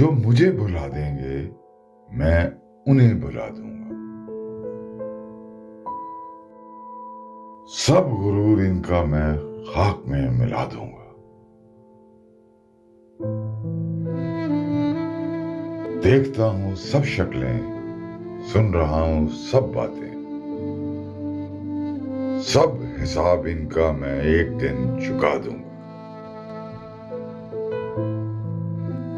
जो मुझे भुला देंगे मैं उन्हें भुला दूंगा। सब गुरूर इनका मैं खाक में मिला दूंगा। देखता हूं सब शक्लें, सुन रहा हूं सब बातें, सब हिसाब इनका मैं एक दिन चुका दूंगा।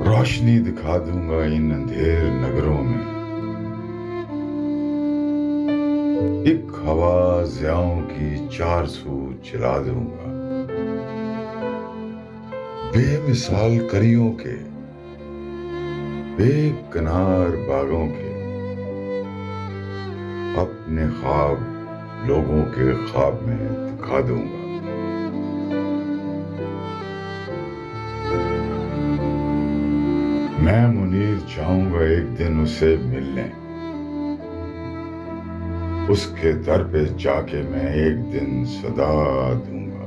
रोशनी दिखा दूंगा इन अंधेर नगरों में, एक हवा ज़ियाओं की चार सू चला दूंगा। बेमिसाल करियों के, बेकनार बागों के, अपने ख्वाब लोगों के ख्वाब में दिखा दूंगा। मैं मुनीर चाहूंगा एक दिन उसे मिलने, उसके दर पे जाके मैं एक दिन सदा दूंगा।